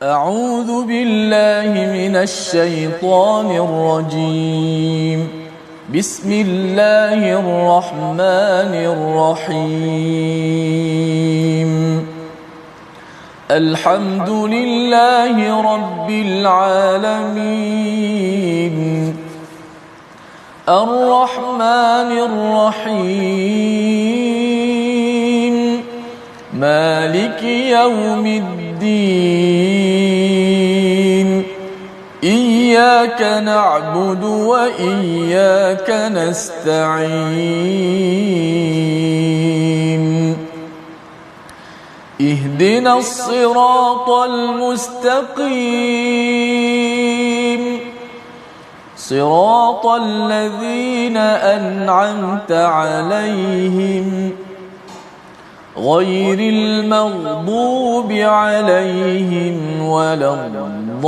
أعوذ بالله من الشيطان الرجيم. بسم الله الرحمن الرحيم. الحمد لله رب العالمين. الرحمن الرحيم. مالك يوم الدين. إياك نعبد وإياك نستعين. اهدنا الصراط المستقيم. صراط الذين أنعمت عليهم غير المغضوب عليهم ولا الضالين.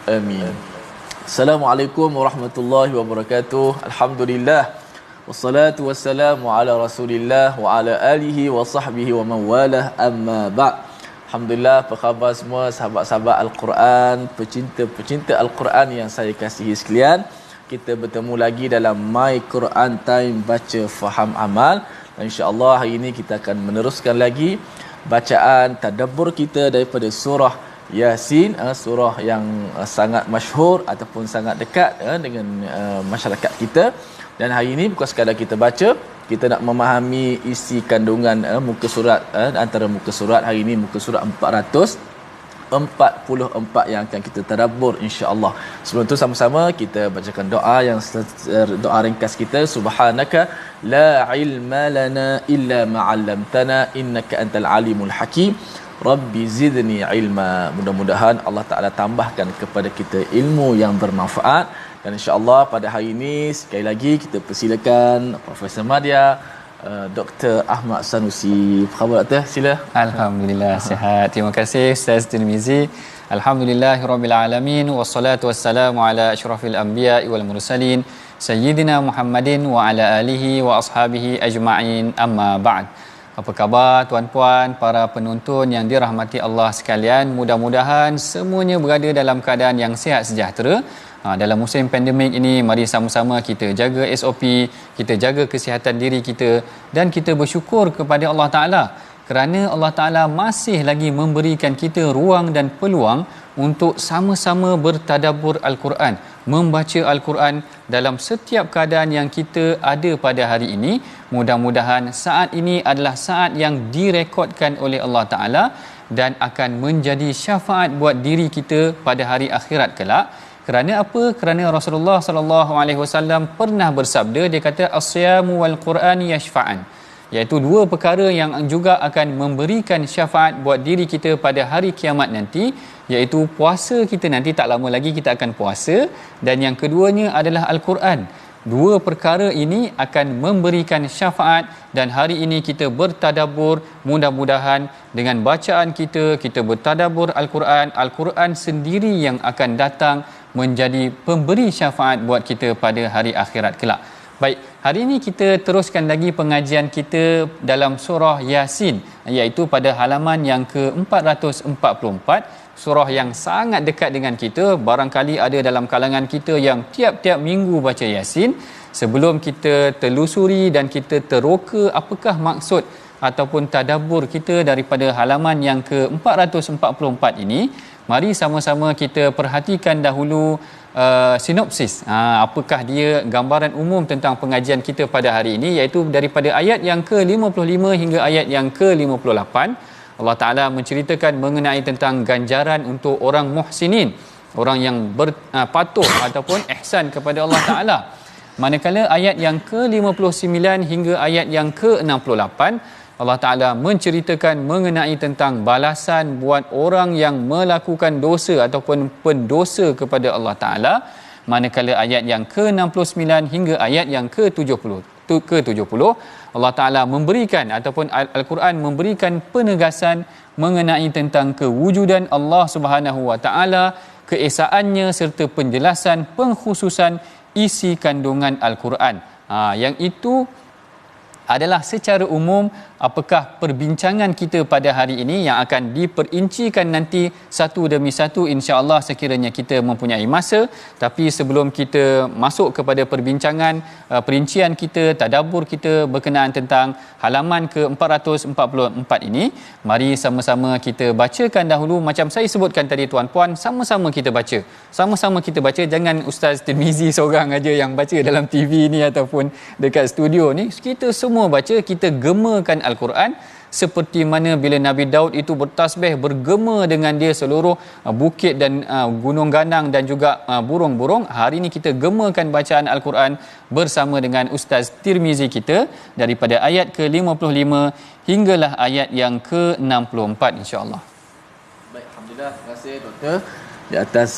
آمين. Assalamualaikum warahmatullahi wabarakatuh. Alhamdulillah. Wassalatu wassalamu ala Rasulillah wa ala alihi wa sahbihi wa man walah, amma ba'd. Alhamdulillah, apa khabar semua sahabat-sahabat Al-Quran, pecinta-pecinta Al-Quran yang saya kasihi sekalian. Kita bertemu lagi dalam My Quran Time Baca Faham Amal. Dan insya-Allah hari ini kita akan meneruskan lagi bacaan tadabbur kita daripada surah Yasin, surah yang sangat masyhur ataupun sangat dekat dengan masyarakat kita. Dan hari ini bukan sekadar kita baca, kita nak memahami isi kandungan muka surat. Antara muka surat hari ini muka surat 444 yang akan kita tadabbur insya-Allah. Sebelum tu sama-sama kita bacakan doa yang doa ringkas kita. Subhanaka la ilma lana illa ma 'allamtana innaka antal alimul hakim. Rabbi zidni ilma. Mudah-mudahan Allah Taala tambahkan kepada kita ilmu yang bermanfaat. Dan insya-Allah pada hari ini sekali lagi kita persilakan Profesor Madya, Dr. Ahmad Sanusi. Apa khabar Doktor? Sila. Alhamdulillah sihat. Terima kasih Ustaz Tirmizi. Alhamdulillahirabbil alamin wassalatu wassalamu ala asyrafil anbiya'i wal mursalin sayyidina Muhammadin wa ala alihi wa ashabihi ajma'in, amma ba'd. Apa khabar tuan-puan, para penonton yang dirahmati Allah sekalian? Mudah-mudahan semuanya berada dalam keadaan yang sihat sejahtera. Dalam musim pandemik ini, mari sama-sama kita jaga SOP, kita jaga kesihatan diri kita, dan kita bersyukur kepada Allah Ta'ala kerana Allah Ta'ala masih lagi memberikan kita ruang dan peluang untuk sama-sama bertadabbur Al-Quran, membaca Al-Quran dalam setiap keadaan yang kita ada pada hari ini. Mudah-mudahan saat ini adalah saat yang direkodkan oleh Allah Ta'ala dan akan menjadi syafaat buat diri kita pada hari akhirat kelak. Kerana apa? Kerana Rasulullah sallallahu alaihi wasallam pernah bersabda, dia kata as-siyamu wal Quran yashfa'an, iaitu dua perkara yang juga akan memberikan syafaat buat diri kita pada hari kiamat nanti, iaitu puasa kita nanti tak lama lagi kita akan puasa, dan yang keduanya adalah Al-Quran. Dua perkara ini akan memberikan syafaat, dan hari ini kita bertadabbur. Mudah-mudahan dengan bacaan kita bertadabbur Al-Quran, Al-Quran sendiri yang akan datang menjadi pemberi syafaat buat kita pada hari akhirat kelak. Baik, hari ini kita teruskan lagi pengajian kita dalam surah Yasin, iaitu pada halaman yang ke-444, surah yang sangat dekat dengan kita. Barangkali ada dalam kalangan kita yang tiap-tiap minggu baca Yasin. Sebelum kita telusuri dan kita teroka apakah maksud ataupun tadabbur kita daripada halaman yang ke-444 ini, mari sama-sama kita perhatikan dahulu sinopsis. Apakah dia gambaran umum tentang pengajian kita pada hari ini, iaitu daripada ayat yang ke-55 hingga ayat yang ke-58. Allah Ta'ala menceritakan mengenai tentang ganjaran untuk orang muhsinin, orang yang patuh ataupun ihsan kepada Allah Ta'ala. Manakala ayat yang ke-59 hingga ayat yang ke-68, Allah Ta'ala menceritakan mengenai tentang balasan buat orang yang melakukan dosa ataupun pendosa kepada Allah Ta'ala. Manakala ayat yang ke-69 hingga ayat yang ke-70, Allah Ta'ala memberikan ataupun Al-Quran memberikan penegasan mengenai tentang kewujudan Allah Subhanahu Wa Ta'ala, keesaannya serta penjelasan pengkhususan isi kandungan Al-Quran. Yang itu adalah secara umum apakah perbincangan kita pada hari ini yang akan diperincikan nanti satu demi satu, insya-Allah sekiranya kita mempunyai masa. Tapi sebelum kita masuk kepada perbincangan, perincian kita, tadabbur kita berkenaan tentang halaman ke-444 ini, mari sama-sama kita bacakan dahulu. Macam saya sebutkan tadi tuan-puan, sama-sama kita baca. Sama-sama kita baca, jangan Ustaz Tirmizi seorang aja yang baca dalam TV ni ataupun dekat studio ni. Kita semua baca, kita gemakan Al-Quran seperti mana bila Nabi Daud itu bertasbih, bergema dengan dia seluruh bukit dan gunung ganang dan juga burung-burung. Hari ini kita gemakan bacaan Al-Quran bersama dengan Ustaz Tirmizi kita daripada ayat ke-55 hinggalah ayat yang ke-64, insya-Allah. Baik, alhamdulillah, terima kasih doktor di atas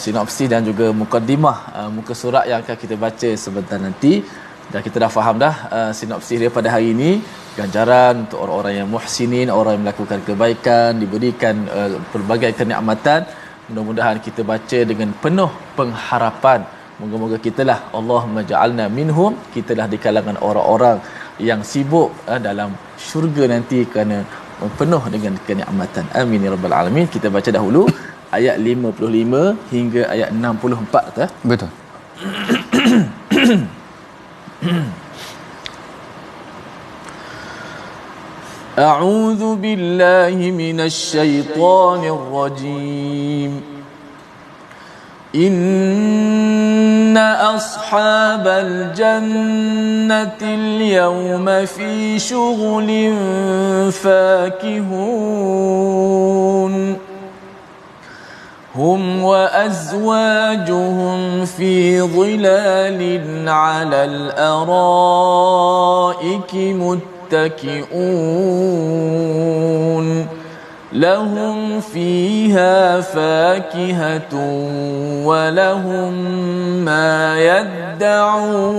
sinopsis dan juga mukaddimah muka surat yang akan kita baca sebentar nanti. Dan kita dah faham dah sinopsis dia pada hari ini, ganjaran untuk orang-orang yang muhsinin, orang yang melakukan kebaikan, diberikan pelbagai kenikmatan. Mudah-mudahan kita baca dengan penuh pengharapan. Moga-moga kitalah Allahumma ja'alna minhum, kitalah di kalangan orang-orang yang sibuk dalam syurga nanti kerana penuh dengan kenikmatan. Amin ya rabbal alamin. Kita baca dahulu ayat 55 hingga ayat 64 tak? Betul. أعوذ بالله من الشيطان الرجيم إن أصحاب الجنة اليوم في شغل فاكهون هم وأزواجهم في ظلال على الأرائك متكئون لهم فيها فاكهة ولهم ما يدعون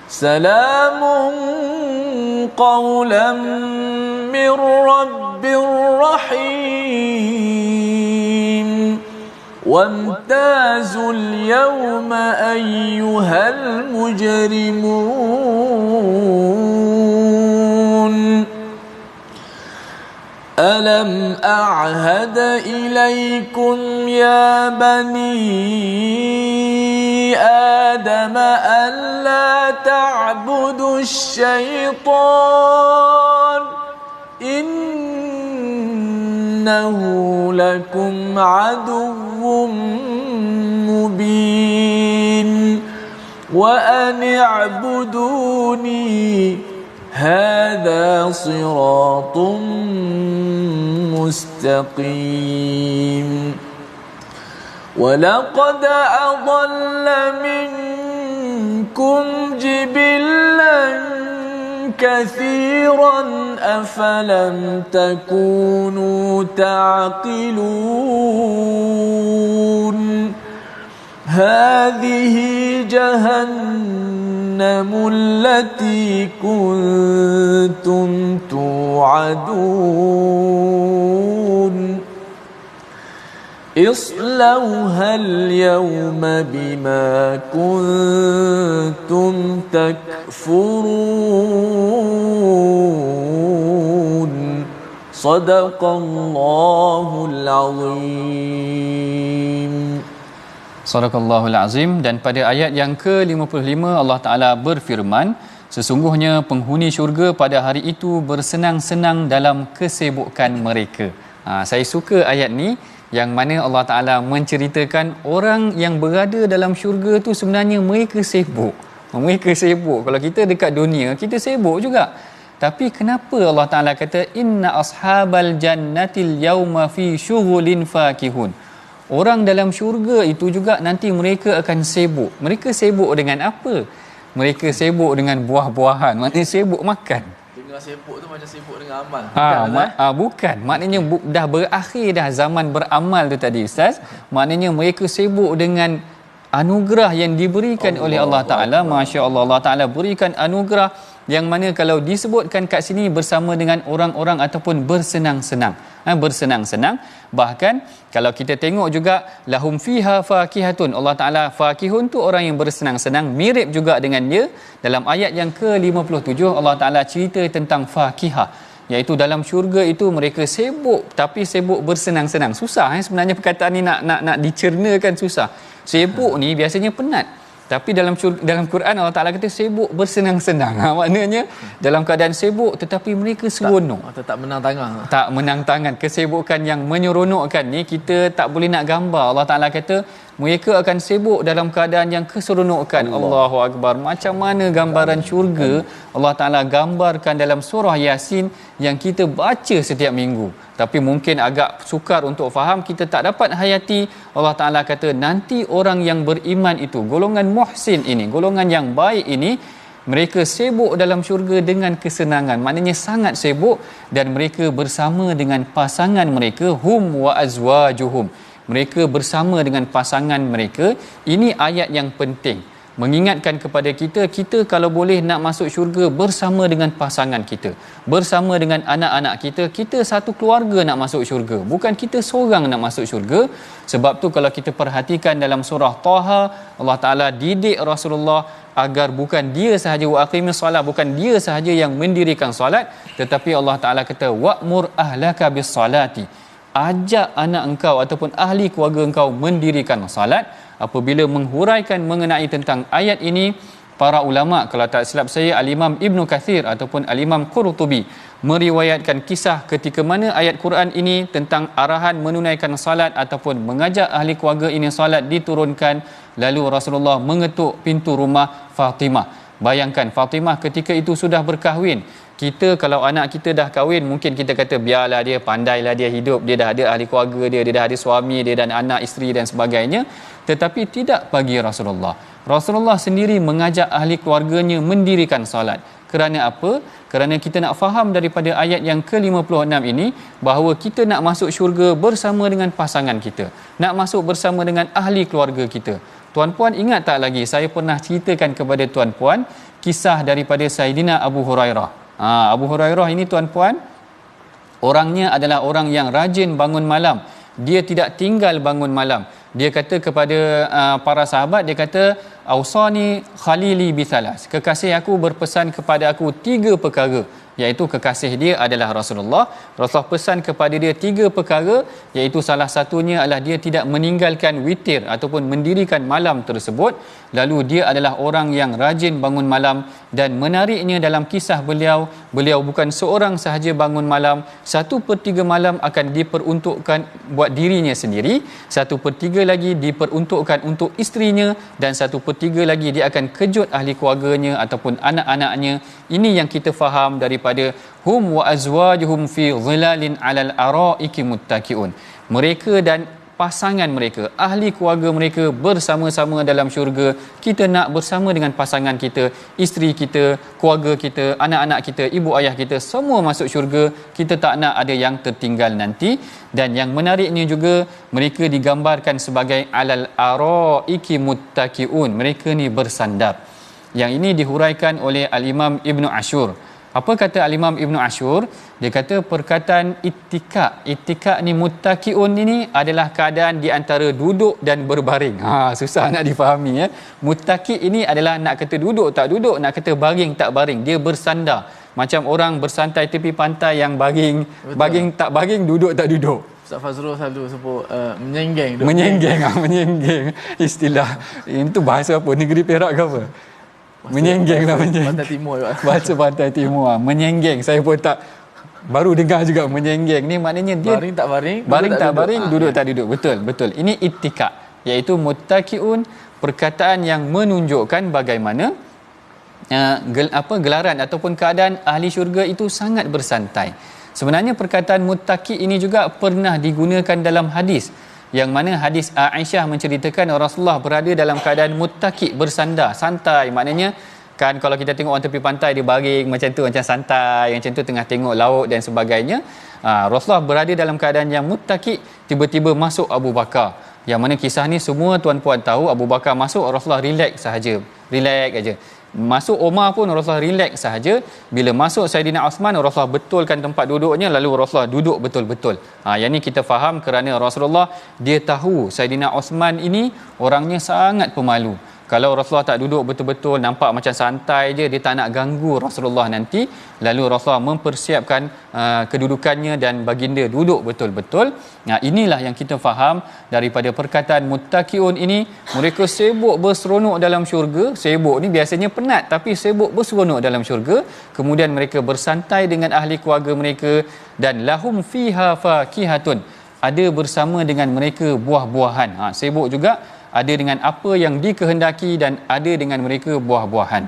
سلام قولا من رب رحيم وامتازوا اليوم أيها المجرمون ألم أعهد إليكم يا بني آدم ألا تعبدوا الشيطان إنه لكم عدو مبين وأن اعبدوني هذا صراط مستقيم ولقد أضل منكم جبلا كثيرا أفلم تكونوا تعقلون هذه جهنم التي كنتم توعدون اصلوها اليوم بما كنتم تكفرون صدق الله العظيم. Sadaqallahul azim. Dan pada ayat yang ke-55 Allah Ta'ala berfirman, sesungguhnya penghuni syurga pada hari itu bersenang-senang dalam kesibukan mereka. Saya suka ayat ni yang mana Allah Ta'ala menceritakan orang yang berada dalam syurga tu sebenarnya mereka sibuk. Mereka sibuk. Kalau kita dekat dunia, kita sibuk juga. Tapi kenapa Allah Ta'ala kata inna ashabal jannatil yauma fi syughulin fakihun? Orang dalam syurga itu juga nanti mereka akan sibuk. Mereka sibuk dengan apa? Mereka sibuk dengan buah-buahan. Maknanya sibuk makan. Dengar sibuk tu macam sibuk dengan amal. Bukan. Maknanya dah berakhir dah zaman beramal tu tadi Ustaz. Maknanya mereka sibuk dengan anugerah yang diberikan oleh Allah Ta'ala. Masya Allah, Allah Ta'ala berikan anugerah yang mana kalau disebutkan kat sini bersama dengan orang-orang ataupun bersenang-senang. bersenang-senang. Bahkan kalau kita tengok juga lahum fiha fakihatun, Allah Taala fakihun tu orang yang bersenang-senang, mirip juga dengan dia dalam ayat yang ke-57 Allah Taala cerita tentang fakihah, iaitu dalam syurga itu mereka sibuk, tapi sibuk bersenang-senang. Susah sebenarnya perkataan ni nak dicernakan, susah. Sibuk ni biasanya penat, tapi dalam Quran Allah Taala kata sibuk bersenang-senang. Maknanya dalam keadaan sibuk tetapi mereka seronok. Tak menang tangan. Tak menang tangan. Kesibukan yang menyeronokkan ni kita tak boleh nak gambar. Allah Taala kata mereka akan sibuk dalam keadaan yang keseronokan. Allahu Akbar. Macam mana gambaran syurga Allah Taala gambarkan dalam surah Yasin yang kita baca setiap minggu. Tapi mungkin agak sukar untuk faham, kita tak dapat hayati. Allah Taala kata nanti orang yang beriman itu, golongan muhsin ini, golongan yang baik ini, mereka sibuk dalam syurga dengan kesenangan. Maknanya sangat sibuk, dan mereka bersama dengan pasangan mereka, hum wa azwajuhum. Mereka bersama dengan pasangan mereka. Ini ayat yang penting, mengingatkan kepada kita, kita kalau boleh nak masuk syurga bersama dengan pasangan kita, bersama dengan anak-anak kita. Kita satu keluarga nak masuk syurga, bukan kita seorang nak masuk syurga. Sebab tu kalau kita perhatikan dalam surah Taha, Allah Ta'ala didik Rasulullah agar bukan dia sahaja wa aqimis solat, bukan dia sahaja yang mendirikan solat, tetapi Allah Ta'ala kata wa'mur ahlaka bis solati, ajak anak engkau ataupun ahli keluarga engkau mendirikan salat. Apabila menghuraikan mengenai tentang ayat ini, para ulama, kalau tak silap saya Al-Imam Ibn Kathir ataupun Al-Imam Qurtubi meriwayatkan kisah ketika mana ayat Quran ini tentang arahan menunaikan salat ataupun mengajak ahli keluarga ini salat diturunkan, lalu Rasulullah mengetuk pintu rumah Fatimah. Bayangkan Fatimah ketika itu sudah berkahwin. Kita kalau anak kita dah kahwin, mungkin kita kata biarlah dia, pandailah dia hidup, dia dah ada ahli keluarga dia dah ada suami dia dan anak isteri dan sebagainya. Tetapi tidak bagi Rasulullah. Rasulullah sendiri mengajak ahli keluarganya mendirikan solat. Kerana apa? Kerana kita nak faham daripada ayat yang ke-56 ini bahawa kita nak masuk syurga bersama dengan pasangan kita, nak masuk bersama dengan ahli keluarga kita. Tuan-puan ingat tak lagi saya pernah ceritakan kepada tuan-puan kisah daripada Saidina Abu Hurairah. Abu Hurairah ini tuan-puan, orangnya adalah orang yang rajin bangun malam. Dia tidak tinggal bangun malam. Dia kata kepada para sahabat, dia kata ausani khalili bithalas, kekasih aku berpesan kepada aku 3 perkara, iaitu kekasih dia adalah Rasulullah. Rasulullah pesan kepada dia 3 perkara, iaitu salah satunya adalah dia tidak meninggalkan witir ataupun mendirikan malam tersebut. Lalu dia adalah orang yang rajin bangun malam, dan menariknya dalam kisah beliau bukan seorang sahaja bangun malam, 1/3 malam akan diperuntukkan buat dirinya sendiri, 1/3 lagi diperuntukkan untuk isterinya, dan 1/3 lagi dia akan kejut ahli keluarganya ataupun anak-anaknya. Ini yang kita faham daripada hum wa azwajuhum fi dhilalin 'alal araiki muttaqiun. Mereka dan pasangan mereka, ahli keluarga mereka bersama-sama dalam syurga. Kita nak bersama dengan pasangan kita, isteri kita, keluarga kita, anak-anak kita, ibu ayah kita, semua masuk syurga. Kita tak nak ada yang tertinggal nanti. Dan yang menariknya juga, mereka digambarkan sebagai alal araiki muttaqiun. Mereka ni bersandar. Yang ini dihuraikan oleh Al-Imam Ibn Ashur. Apa kata Al-Imam Ibn Ashur? Dia kata perkataan ittikak ni muttaqiun ini adalah keadaan di antara duduk dan berbaring. Susah nak difahami ya. Muttaqi ini adalah nak kata duduk tak duduk, nak kata baring tak baring. Dia bersandar. Macam orang bersantai tepi pantai yang baring. Betul. Baring tak baring, duduk tak duduk. Ustaz Fazrul selalu sebut menyenggeng. Menyenggeng istilah. Itu bahasa apa? Negeri Perak ke apa? Menyenggeng lah, Pantai Timur juga. Bahasa Pantai Timur. Menyenggeng. Saya pun tak baru dengar juga menyenggeng ni, maknanya dia baring tak baring, duduk tak duduk. Betul. Ini ittikak, iaitu muttaqiun, perkataan yang menunjukkan bagaimana gelaran ataupun keadaan ahli syurga itu sangat bersantai. Sebenarnya perkataan muttaqi ini juga pernah digunakan dalam hadis, yang mana hadis Aisyah menceritakan Rasulullah berada dalam keadaan muttaqi, bersandar, santai. Maknanya kan kalau kita tengok orang tepi pantai dia baring macam tu, macam santai, macam tu tengah tengok laut dan sebagainya. Rasulullah berada dalam keadaan yang muttaqi. Tiba-tiba masuk Abu Bakar, yang mana kisah ni semua tuan-puan tahu. Abu Bakar masuk, Rasulullah relax sahaja, relax aja. Masuk Umar pun Rasulullah relax sahaja. Bila masuk Saidina Osman, Rasulullah betulkan tempat duduknya, lalu Rasulullah duduk betul-betul. Yang ni kita faham kerana Rasulullah dia tahu Saidina Osman ini orangnya sangat pemalu. Kalau Rasulullah tak duduk betul-betul, nampak macam santai je, dia tak nak ganggu Rasulullah nanti. Lalu Rasulullah mempersiapkan kedudukannya dan baginda duduk betul-betul. Inilah yang kita faham daripada perkataan muttaqiun ini. Mereka sibuk berseronok dalam syurga. Sibuk ni biasanya penat, tapi sibuk berseronok dalam syurga. Kemudian mereka bersantai dengan ahli keluarga mereka. Dan lahum fiha fakihatun, ada bersama dengan mereka buah-buahan. Sibuk juga, ada dengan apa yang dikehendaki dan ada dengan mereka buah-buahan.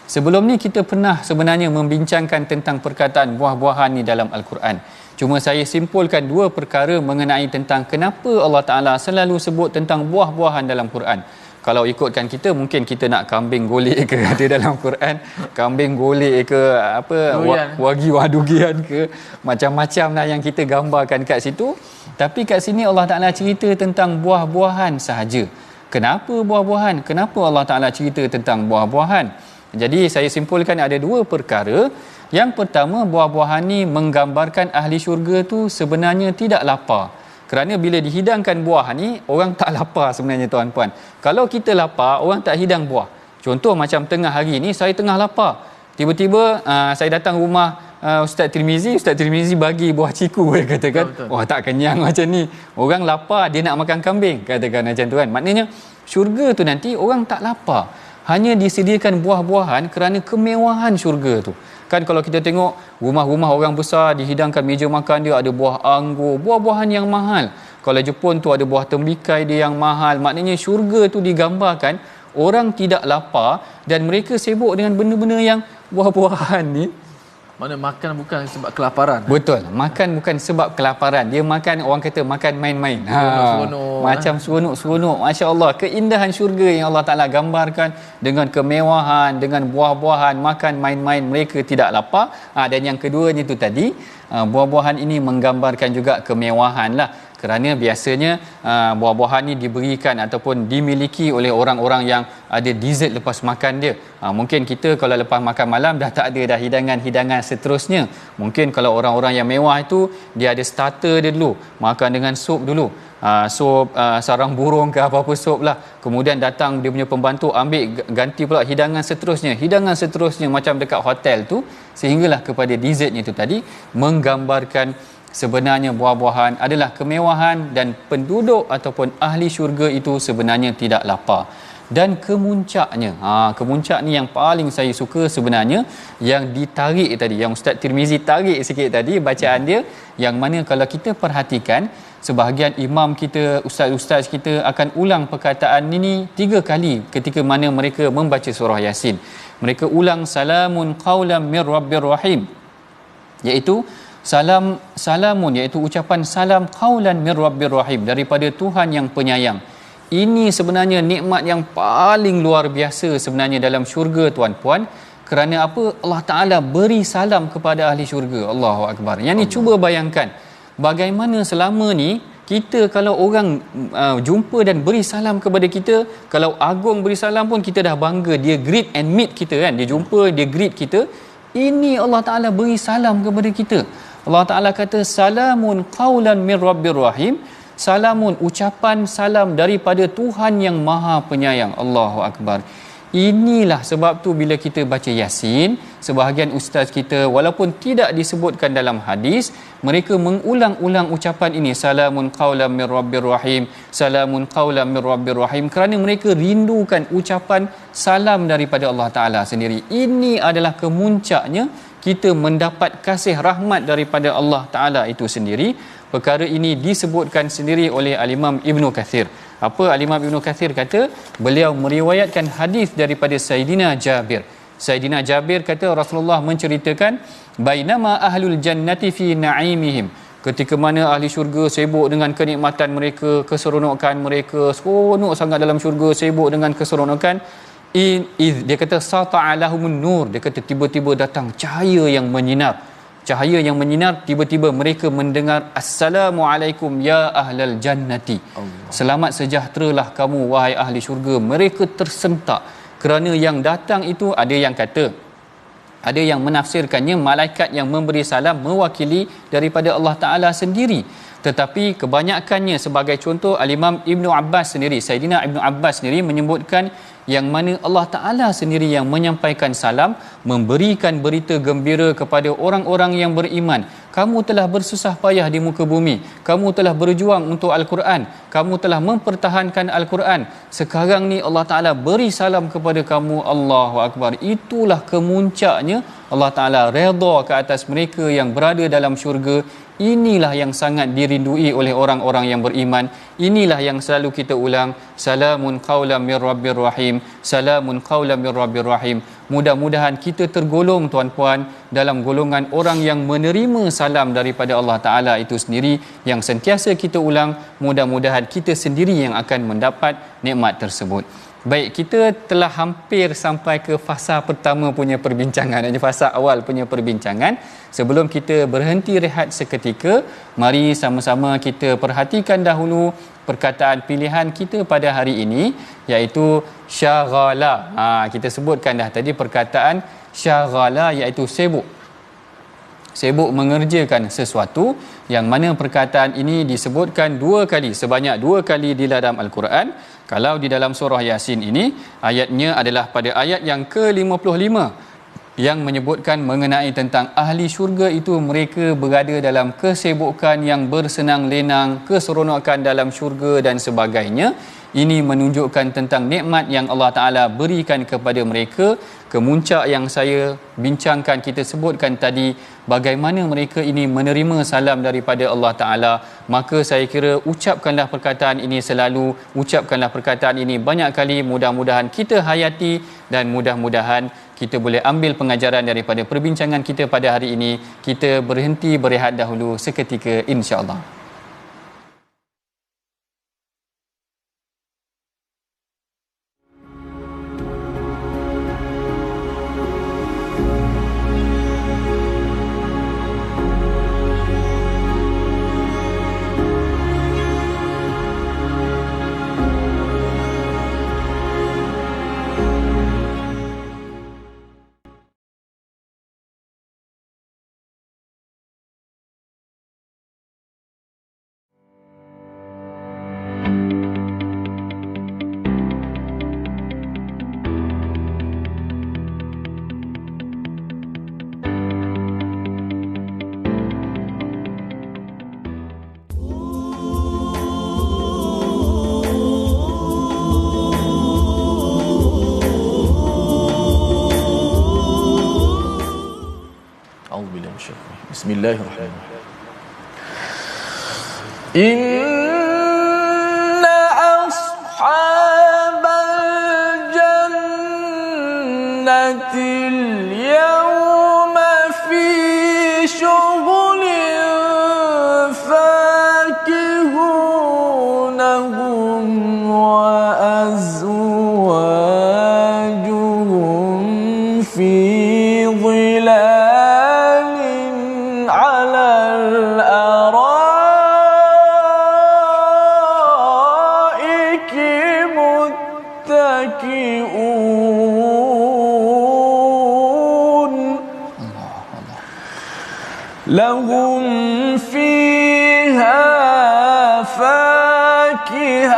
Sebelum ni kita pernah sebenarnya membincangkan tentang perkataan buah-buahan ni dalam Al-Quran. Cuma saya simpulkan dua perkara mengenai tentang kenapa Allah Ta'ala selalu sebut tentang buah-buahan dalam Quran. Kalau ikutkan kita, mungkin kita nak kambing golek ke ada dalam Quran, kambing golek ke apa, wagi wadugian ke, macam-macam lah yang kita gambarkan kat situ. Tapi kat sini Allah Ta'ala cerita tentang buah-buahan sahaja. Kenapa buah-buahan? Kenapa Allah Ta'ala cerita tentang buah-buahan? Jadi saya simpulkan ada dua perkara. Yang pertama, buah-buahan ni menggambarkan ahli syurga tu sebenarnya tidak lapar. Kerana bila dihidangkan buah ni, orang tak lapar sebenarnya tuan-puan. Kalau kita lapar, orang tak hidang buah. Contoh macam tengah hari ni, saya tengah lapar. Tiba-tiba saya datang rumah Ustaz Tirmizi bagi buah ciku, dia katakan, wah tak kenyang macam ni. Orang lapar, dia nak makan kambing, katakan macam tu kan. Maknanya syurga tu nanti orang tak lapar. Hanya disediakan buah-buahan kerana kemewahan syurga tu. Kan kalau kita tengok rumah-rumah orang besar, dihidangkan meja makan dia ada buah anggur, buah-buahan yang mahal. Kalau Jepun tu ada buah tembikai dia yang mahal. Maknanya syurga tu digambarkan orang tidak lapar dan mereka sibuk dengan benda-benda yang buah-buahan ni. Mana makan bukan sebab kelaparan. Betul, makan bukan sebab kelaparan. Dia makan, orang kata makan main-main. Macam seronok-seronok. Masya-Allah, keindahan syurga yang Allah Taala gambarkan dengan kemewahan, dengan buah-buahan, makan main-main, mereka tidak lapar. Dan yang keduanya itu tadi, buah-buahan ini menggambarkan juga kemewahan lah. Kerana biasanya buah-buahan ni diberikan ataupun dimiliki oleh orang-orang yang ada dessert lepas makan dia. Mungkin kita kalau lepas makan malam dah tak ada dah hidangan-hidangan seterusnya. Mungkin kalau orang-orang yang mewah itu, dia ada starter dia dulu, makan dengan sup dulu. Sup sarang burung ke apa-apa sup lah. Kemudian datang dia punya pembantu ambil ganti pula hidangan seterusnya macam dekat hotel tu. Sehinggalah kepada dessertnya itu tadi menggambarkan sebenarnya buah-buahan adalah kemewahan dan penduduk ataupun ahli syurga itu sebenarnya tidak lapar. Dan kemuncaknya, kemuncak ni yang paling saya suka sebenarnya, yang ditarik tadi, yang Ustaz Tirmizi tarik sikit tadi bacaan dia, yang mana kalau kita perhatikan sebahagian imam kita, ustaz-ustaz kita akan ulang perkataan ini 3 kali ketika mana mereka membaca surah Yasin. Mereka ulang salamun qaulam mir rabbir rahim, iaitu salamun, iaitu ucapan salam qaulan mir rabbir rahim, daripada Tuhan yang penyayang. Ini sebenarnya nikmat yang paling luar biasa sebenarnya dalam syurga tuan-puan. Kerana apa? Allah Ta'ala beri salam kepada ahli syurga. Allahu Akbar. Yang ni cuba bayangkan bagaimana selama ni kita kalau orang jumpa dan beri salam kepada kita, kalau Agong beri salam pun kita dah bangga, dia greet and meet kita kan, dia jumpa, dia greet kita. Ini Allah Ta'ala beri salam kepada kita. Allah Ta'ala kata salamun qaulan mir rabbir rahim. Salamun, ucapan salam daripada Tuhan yang Maha Penyayang. Allahu Akbar. Inilah sebab tu bila kita baca Yasin, sebahagian ustaz kita walaupun tidak disebutkan dalam hadis, mereka mengulang-ulang ucapan ini, salamun qaulan mir rabbir rahim, salamun qaulan mir rabbir rahim, kerana mereka rindukan ucapan salam daripada Allah Ta'ala sendiri. Ini adalah kemuncaknya kita mendapat kasih rahmat daripada Allah Ta'ala itu sendiri. Perkara ini disebutkan sendiri oleh Al-Imam Ibn Kathir. Apa Al-Imam Ibn Kathir kata? Beliau meriwayatkan hadis daripada Sayyidina Jabir. Sayyidina Jabir kata Rasulullah menceritakan, bainama ahlul jannati fi na'imihim, ketika mana ahli syurga sibuk dengan kenikmatan mereka, keseronokan mereka, seronok sangat dalam syurga, sibuk dengan keseronokan. Dia kata sata'a lahumun nur, dia kata tiba-tiba datang cahaya yang menyinar. Cahaya yang menyinar, tiba-tiba mereka mendengar assalamualaikum ya ahlal jannati. Allah. Selamat sejahteralah kamu wahai ahli syurga. Mereka tersentak Kerana yang datang itu ada yang kata, ada yang menafsirkannya malaikat yang memberi salam mewakili daripada Allah Ta'ala sendiri. Tetapi kebanyakannya, sebagai contoh, Al-Imam Ibnu Abbas sendiri, Saidina Ibnu Abbas sendiri menyebutkan yang mana Allah Ta'ala sendiri yang menyampaikan salam, memberikan berita gembira kepada orang-orang yang beriman. Kamu telah bersusah payah di muka bumi, kamu telah berjuang untuk Al-Quran, kamu telah mempertahankan Al-Quran, sekarang ni Allah Ta'ala beri salam kepada kamu. Allahu Akbar. Itulah kemuncaknya Allah Ta'ala redha ke atas mereka yang berada dalam syurga. Inilah yang sangat dirindui oleh orang-orang yang beriman. Inilah yang selalu kita ulang, salamun qaulam mir rabbir rahim, salamun qaulam mir rabbir rahim. Mudah-mudahan kita tergolong tuan-puan dalam golongan orang yang menerima salam daripada Allah Ta'ala itu sendiri, yang sentiasa kita ulang. Mudah-mudahan kita sendiri yang akan mendapat nikmat tersebut. Baik, kita telah hampir sampai ke fasa pertama punya perbincangan, fasa awal punya perbincangan. Sebelum kita berhenti rehat seketika, mari sama-sama kita perhatikan dahulu perkataan pilihan kita pada hari ini, iaitu syaghala. Kita sebutkan dah tadi perkataan syaghala, iaitu sibuk. Sibuk mengerjakan sesuatu, yang mana perkataan ini disebutkan dua kali, sebanyak 2 kali di dalam Al-Quran. Kalau di dalam surah Yasin ini, ayatnya adalah pada ayat yang ke-55, yang menyebutkan mengenai tentang ahli syurga itu mereka berada dalam kesibukan yang bersenang lenang, keseronokan dalam syurga dan sebagainya. Ini menunjukkan tentang nikmat yang Allah Ta'ala berikan kepada mereka. Kemuncak yang saya bincangkan, kita sebutkan tadi, bagaimana mereka ini menerima salam daripada Allah Ta'ala. Maka saya kira ucapkanlah perkataan ini selalu, ucapkanlah perkataan ini banyak kali. Mudah-mudahan kita hayati dan mudah-mudahan kita boleh ambil pengajaran daripada perbincangan kita pada hari ini. Kita berhenti berehat dahulu seketika, insya-Allah. Bismillahirrahmanirrahim. Inna ashabal jannatil yawma fi syughulin fakihunahum wa azwajuhum fi dhilalin 'alal araiki muttaki'un lahum fiha fakihatun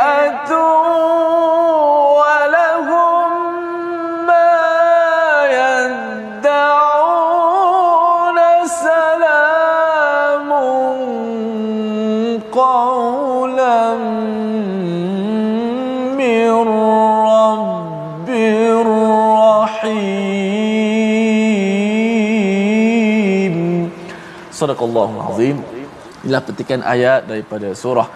wa lahum ma yad'un salamun qawlan min rabbir rahim. Sadaqallahul azim. Inilah petikan ayat daripada surah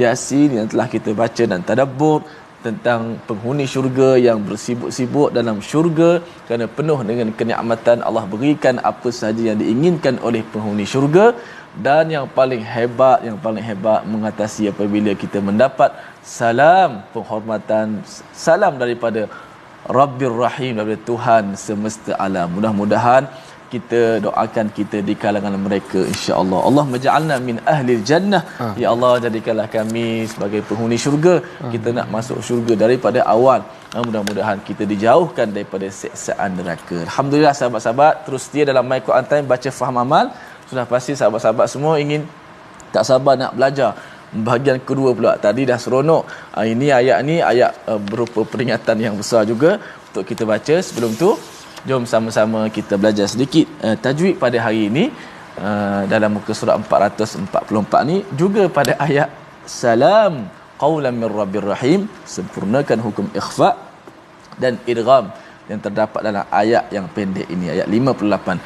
Yasin yang telah kita baca dan tadabbur tentang penghuni syurga yang bersibuk-sibuk dalam syurga kerana penuh dengan kenikmatan. Allah berikan apa sahaja yang diinginkan oleh penghuni syurga, dan yang paling hebat mengatasi apabila kita mendapat salam penghormatan, salam daripada Rabbir Rahim, daripada Tuhan semesta alam. Mudah-mudahan kita doakan kita di kalangan mereka insya-Allah. Allah maj'alna min ahlil jannah. Ya Allah, jadikanlah kami sebagai penghuni syurga. Kita nak masuk syurga daripada awal. Mudah-mudahan kita dijauhkan daripada siksaan neraka. Alhamdulillah sahabat-sahabat, terus setia dalam My Quran Time baca faham amal. Sudah pasti sahabat-sahabat semua ingin tak sabar nak belajar. Bahagian kedua pula tadi dah seronok. Ini ayat berupa peringatan yang besar juga untuk kita baca. Sebelum tu jom sama-sama kita belajar sedikit tajwid pada hari ini dalam muka surat 444 ni, juga pada ayat salam qaulan min rabbir rahim, sempurnakan hukum ikhfa dan idgham yang terdapat dalam ayat yang pendek ini, ayat 58.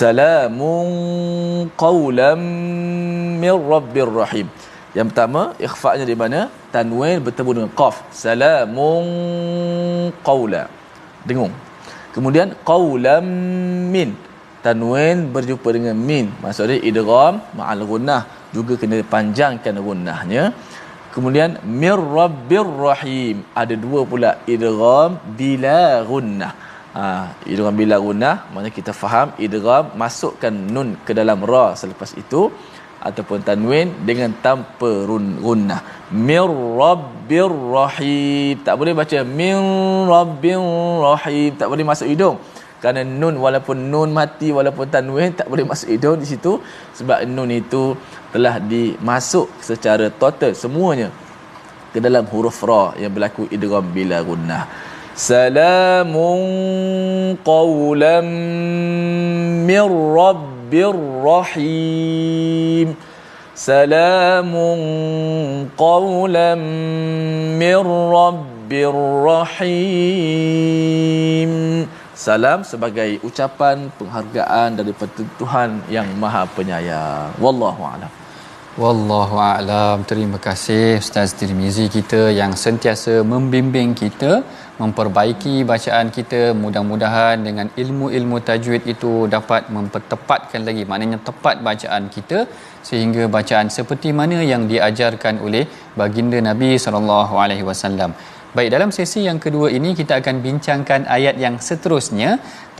Salamun qaulan min rabbir rahim. Yang pertama, ikhfa'nya di mana? Tanwin bertemu dengan qaf. Salamun qaula. Dengung. Kemudian qaulam min. Tanwin berjumpa dengan min. Maksudnya idgham ma'al gunnah, juga kena panjangkan gunnahnya. Kemudian mir rabbir rahim. Ada dua pula idgham bila gunnah. Idgham bila gunnah maknanya kita faham idgham masukkan nun ke dalam ra selepas itu, ataupun tanwin dengan tanpa gunnah. Mir rabbir rahim. Tak boleh baca min rabbir rahim, tak boleh masuk hidung. Kerana nun, walaupun nun mati, walaupun tanwin tak boleh masuk hidung di situ, sebab nun itu telah dimasuk secara total semuanya ke dalam huruf ra yang berlaku idgham bila gunnah. Salamun qaulan mir rabbir rahim. Salamun qaulan mir rabbir rahim. Salam sebagai ucapan penghargaan daripada Tuhan yang Maha Penyayang. Wallahu a'lam. Wallahu a'lam. Terima kasih Ustaz Tirmizi kita yang sentiasa membimbing kita, memperbaiki bacaan kita. Mudah-mudahan dengan ilmu-ilmu tajwid itu dapat mempertepatkan lagi, maknanya tepat bacaan kita, sehingga bacaan seperti mana yang diajarkan oleh baginda Nabi SAW. Baik, dalam sesi yang kedua ini kita akan bincangkan ayat yang seterusnya.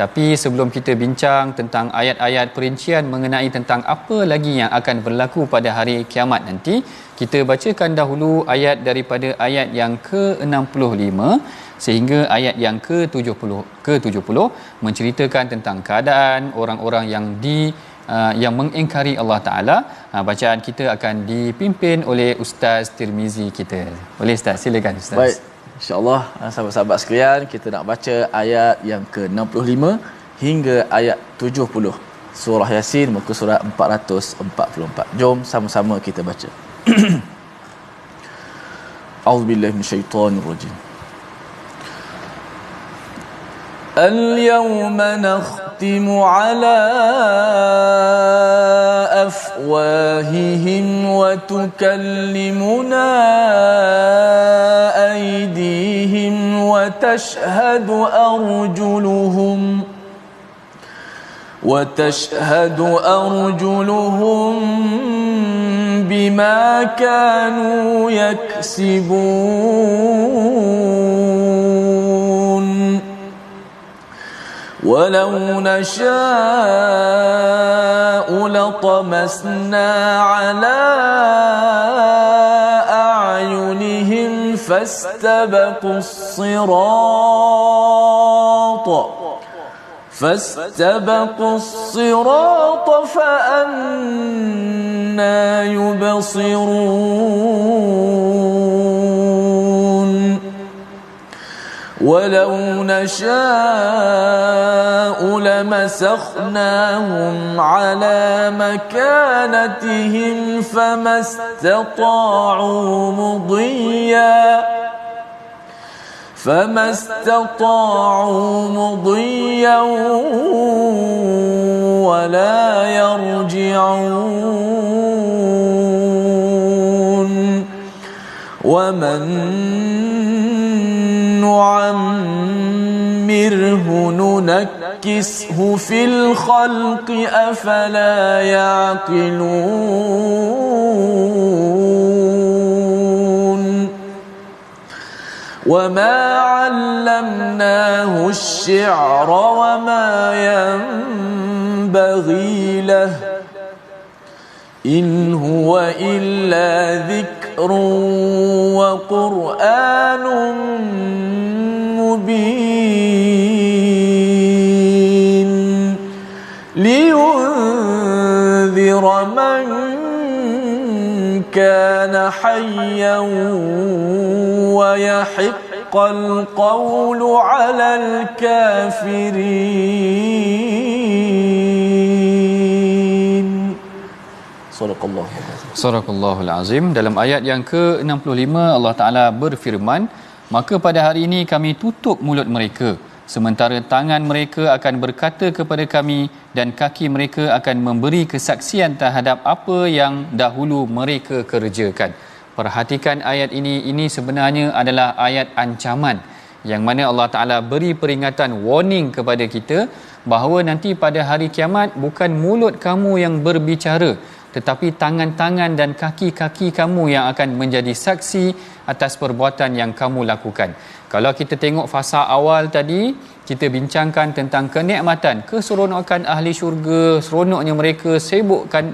Tapi sebelum kita bincang tentang ayat-ayat perincian mengenai tentang apa lagi yang akan berlaku pada hari kiamat nanti, kita bacakan dahulu ayat daripada ayat yang ke-65 sehingga ayat yang ke-70 menceritakan tentang keadaan orang-orang yang mengingkari Allah Ta'ala. Bacaan kita akan dipimpin oleh Ustaz Tirmizi kita. Boleh Ustaz? Silakan Ustaz. Baik, insya-Allah sahabat-sahabat sekalian, kita nak baca ayat yang ke-65 hingga ayat 70 surah Yasin muka surat 444. Jom sama-sama kita baca. A'udzubillahi minasyaitonirrajim. اليوم نختم على أفواههم وتكلمنا أيديهم وتشهد أرجلهم بما كانوا يكسبون ولو نشاء لطمسنا على أعينهم فاستبقوا الصراط فأنى يبصرون ولو نشاء لمسخناهم على مكانتهم فما استطاعوا مضيا ولا يرجعون ومن نعمره ننكسه في الخلق أفلا يعقلون وما علمناه الشعر وما ينبغي له إن هو إلا ذكر وقرآن مبين لينذر من كان حيا ويحق القول على الكافرين. Sadaqallahul Azim. Dalam ayat yang ke-65 Allah Ta'ala berfirman, maka pada hari ini kami tutup mulut mereka, sementara tangan mereka akan berkata kepada kami dan kaki mereka akan memberi kesaksian terhadap apa yang dahulu mereka kerjakan. Perhatikan ayat ini sebenarnya adalah ayat ancaman yang mana Allah Ta'ala beri peringatan, warning kepada kita bahawa nanti pada hari kiamat bukan mulut kamu yang berbicara, tetapi tangan-tangan dan kaki-kaki kamu yang akan menjadi saksi atas perbuatan yang kamu lakukan. Kalau kita tengok fasa awal tadi, kita bincangkan tentang kenikmatan, keseronokan ahli syurga, seronoknya mereka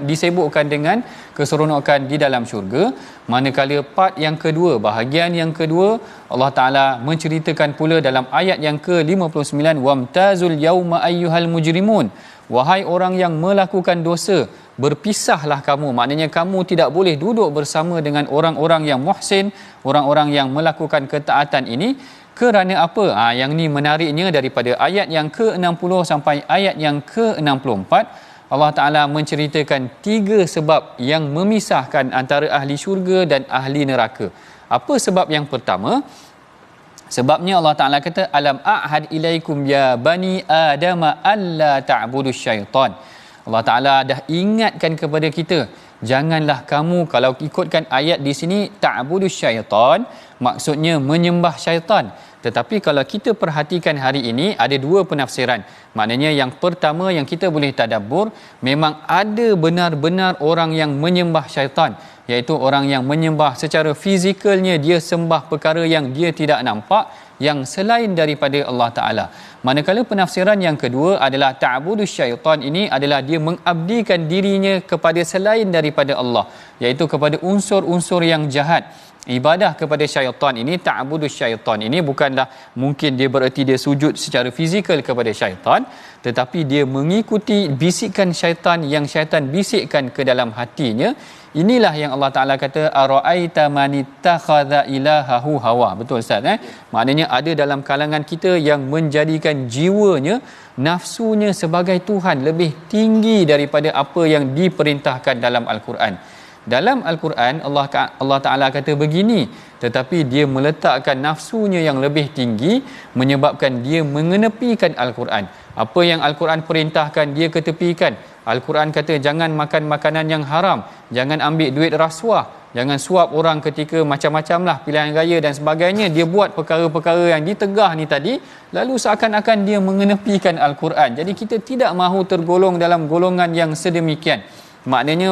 disibukkan dengan keseronokan di dalam syurga. Manakala part yang kedua, bahagian yang kedua, Allah Ta'ala menceritakan pula dalam ayat yang ke-59, wamtazul yauma ayyuhal mujrimun, wahai orang yang melakukan dosa, berpisahlah kamu. Maknanya kamu tidak boleh duduk bersama dengan orang-orang yang muhsin, orang-orang yang melakukan ketaatan ini. Kerana apa? Yang ni menariknya daripada ayat yang ke-60 sampai ayat yang ke-64. Allah Ta'ala menceritakan 3 sebab yang memisahkan antara ahli syurga dan ahli neraka. Apa sebab yang pertama? Sebabnya Allah Ta'ala kata, alam a'had ilaikum ya bani adama alla ta'budu syaitan. Allah Ta'ala dah ingatkan kepada kita, janganlah kamu, kalau ikutkan ayat di sini, ta'budu syaitan, maksudnya menyembah syaitan. Tetapi kalau kita perhatikan hari ini, ada 2 penafsiran. Maknanya yang pertama yang kita boleh tadabbur, memang ada benar-benar orang yang menyembah syaitan, iaitu orang yang menyembah secara fizikalnya, dia sembah perkara yang dia tidak nampak, yang selain daripada Allah Ta'ala. Manakala penafsiran yang kedua adalah ta'budu syaitan ini adalah dia mengabdikan dirinya kepada selain daripada Allah, iaitu kepada unsur-unsur yang jahat. Ibadah kepada syaitan ini, ta'budu syaitan ini bukanlah mungkin dia bererti dia sujud secara fizikal kepada syaitan, tetapi dia mengikuti bisikan syaitan yang syaitan bisikkan ke dalam hatinya. Inilah yang Allah Ta'ala kata, ara'aita man ittakhadha ilahahu hawa. Betul Ustaz Maknanya ada dalam kalangan kita yang menjadikan jiwanya, nafsunya sebagai Tuhan, lebih tinggi daripada apa yang diperintahkan dalam Al-Quran. Dalam Al-Quran Allah Ta'ala kata begini, tetapi dia meletakkan nafsunya yang lebih tinggi, menyebabkan dia mengenepikan Al-Quran. Apa yang Al-Quran perintahkan, dia ketepikan. Al-Quran kata jangan makan makanan yang haram, jangan ambil duit rasuah, jangan suap orang ketika macam-macam lah pilihan raya dan sebagainya. Dia buat perkara-perkara yang ditegah ni tadi, lalu seakan-akan dia mengenepikan Al-Quran. Jadi kita tidak mahu tergolong dalam golongan yang sedemikian. Maknanya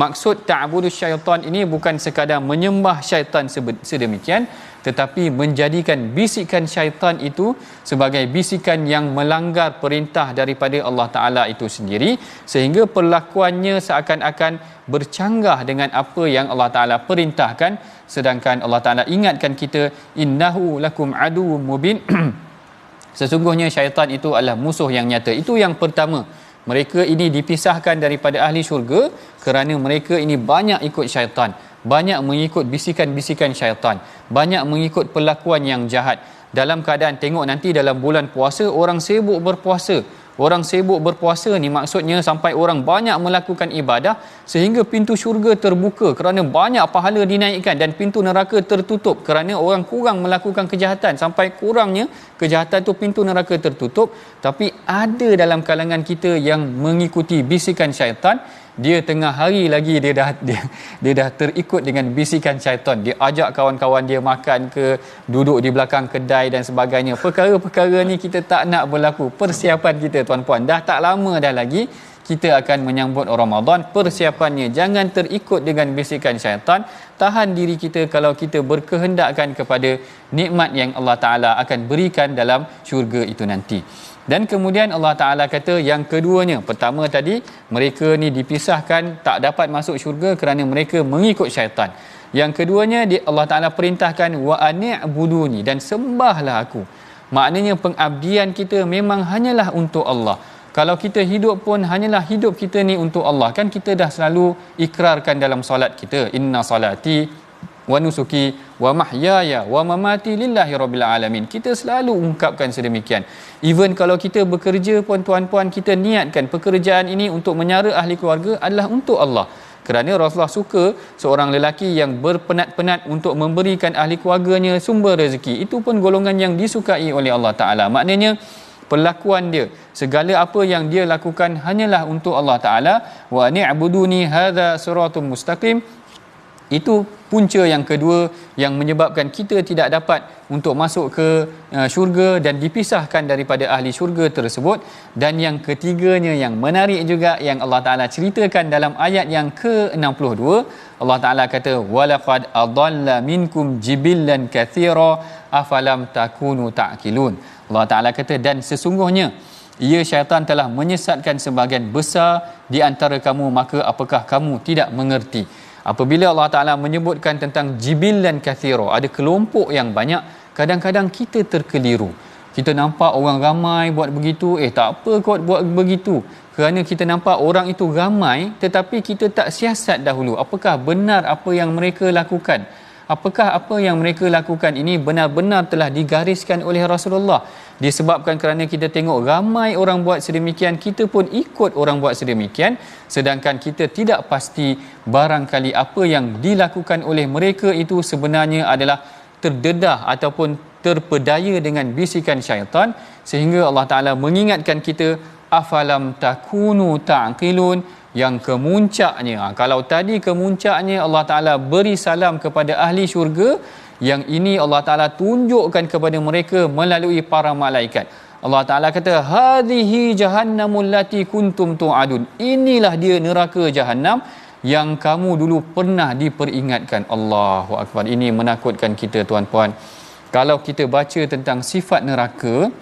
maksud ta'budu syaitan ini bukan sekadar menyembah syaitan sedemikian, tetapi menjadikan bisikan syaitan itu sebagai bisikan yang melanggar perintah daripada Allah Ta'ala itu sendiri, sehingga perlakuannya seakan-akan bercanggah dengan apa yang Allah Ta'ala perintahkan. Sedangkan Allah Ta'ala ingatkan kita, innahu lakum aduwwum mubin, sesungguhnya syaitan itu adalah musuh yang nyata. Itu yang pertama. Mereka ini dipisahkan daripada ahli syurga kerana mereka ini banyak ikut syaitan, banyak mengikut bisikan-bisikan syaitan, banyak mengikut perlakuan yang jahat. Dalam keadaan tengok nanti dalam bulan puasa, orang sibuk berpuasa. Orang sibuk berpuasa ni maksudnya sampai orang banyak melakukan ibadah sehingga pintu syurga terbuka kerana banyak pahala dinaikkan, dan pintu neraka tertutup kerana orang kurang melakukan kejahatan. Sampai kurangnya kejahatan tu pintu neraka tertutup. Tapi ada dalam kalangan kita yang mengikuti bisikan syaitan. Dia tengah hari lagi dia dah terikut dengan bisikan syaitan. Dia ajak kawan-kawan dia makan ke, duduk di belakang kedai dan sebagainya. Perkara-perkara ni kita tak nak berlaku. Persiapan kita tuan-puan, dah tak lama dah lagi kita akan menyambut Ramadan. Persiapannya jangan terikut dengan bisikan syaitan. Tahan diri kita kalau kita berkehendakkan kepada nikmat yang Allah Ta'ala akan berikan dalam syurga itu nanti. Dan kemudian Allah Ta'ala kata yang keduanya, pertama tadi mereka ni dipisahkan, tak dapat masuk syurga kerana mereka mengikut syaitan. Yang keduanya Allah Ta'ala perintahkan wa ani'buduni, dan sembahlah aku. Maknanya pengabdian kita memang hanyalah untuk Allah. Kalau kita hidup pun hanyalah hidup kita ni untuk Allah. Kan kita dah selalu ikrarkan dalam solat kita, inna salati wa nusuki wa mahyaya wa mamati lillahi rabbil alamin. Kita selalu ungkapkan sedemikian. Even kalau kita bekerja pun tuan-puan, kita niatkan pekerjaan ini untuk menyara ahli keluarga adalah untuk Allah. Kerana Rasulullah suka seorang lelaki yang berpenat-penat untuk memberikan ahli keluarganya sumber rezeki. Itu pun golongan yang disukai oleh Allah Ta'ala. Maknanya perlakuan dia, segala apa yang dia lakukan hanyalah untuk Allah Ta'ala. Wa ni'buduni hadza siratum mustaqim. Itu punca yang kedua yang menyebabkan kita tidak dapat untuk masuk ke syurga dan dipisahkan daripada ahli syurga tersebut. Dan yang ketiganya yang menarik juga yang Allah Ta'ala ceritakan dalam ayat yang ke-62, Allah Ta'ala kata walaqad adalla minkum jibillan katsira afalam takunu ta'qilun. Allah Ta'ala kata dan sesungguhnya ia syaitan telah menyesatkan sebahagian besar di antara kamu, maka apakah kamu tidak mengerti? Apabila Allah Ta'ala menyebutkan tentang jibillan kathira, ada kelompok yang banyak, kadang-kadang kita terkeliru. Kita nampak orang ramai buat begitu, tak apa kot buat begitu. Kerana kita nampak orang itu ramai, tetapi kita tak siasat dahulu. Apakah benar apa yang mereka lakukan? Apakah apa yang mereka lakukan ini benar-benar telah digariskan oleh Rasulullah? Disebabkan kerana kita tengok ramai orang buat sedemikian, kita pun ikut orang buat sedemikian, sedangkan kita tidak pasti barangkali apa yang dilakukan oleh mereka itu sebenarnya adalah terdedah ataupun terpedaya dengan bisikan syaitan, sehingga Allah Ta'ala mengingatkan kita afalam takunu ta'qilun. Yang kemuncaknya, kalau tadi kemuncaknya Allah Ta'ala beri salam kepada ahli syurga, yang ini Allah Ta'ala tunjukkan kepada mereka melalui para malaikat. Allah Ta'ala kata hadhihi jahannamul lati kuntum tu'adun. Inilah dia neraka jahannam yang kamu dulu pernah diperingatkan. Allahu Akbar. Ini menakutkan kita tuan-puan. Kalau kita baca tentang sifat neraka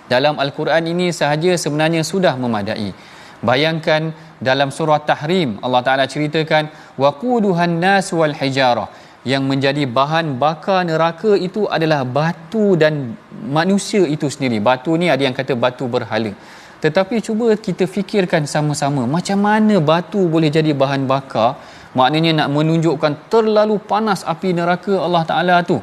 dalam Al-Quran ini sahaja sebenarnya sudah memadai. Bayangkan dalam surah Tahrim Allah Ta'ala ceritakan waquduhan nas wal hijarah, yang menjadi bahan bakar neraka itu adalah batu dan manusia itu sendiri. Batu ni ada yang kata batu berhala. Tetapi cuba kita fikirkan sama-sama, macam mana batu boleh jadi bahan bakar? Maknanya nak menunjukkan terlalu panas api neraka Allah Ta'ala tu.